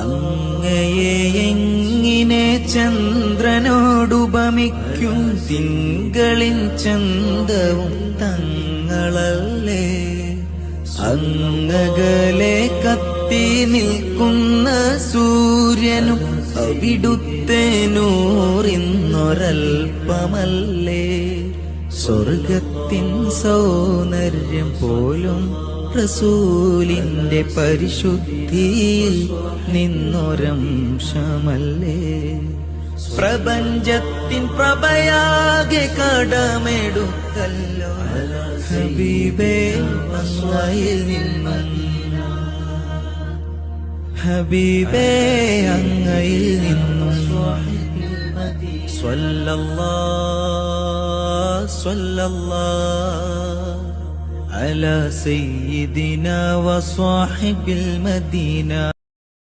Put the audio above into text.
അങ്ങയെ എങ്ങിനെ ചന്ദ്രനോടുപമിക്കും തിങ്കളിൻ ചന്തവും തങ്ങളല്ലേ. അങ്ങകലെ കത്തി നിൽക്കുന്ന സൂര്യനും അവിടുത്തെ നൂറിന്നൊരൽപ്പമല്ലേ. സ്വർഗത്തിൻ സൗന്ദര്യം പോലും റസൂലിന്റെ പരിശുദ്ധിയിൽ നിന്നൊരംശമല്ലേ. പ്രപഞ്ചത്തിൻ പ്രഭയാകെ കടമെടുക്കല്ലോ ഹബീബേ അങ്ങയിൽ നിന്നും. ഹബീബേ അങ്ങയിൽ നിന്നും. സ്വല്ലല്ലാഹ് അലാ സയ്യിദിനാ വസ്വാഹിബിൽ മദീന.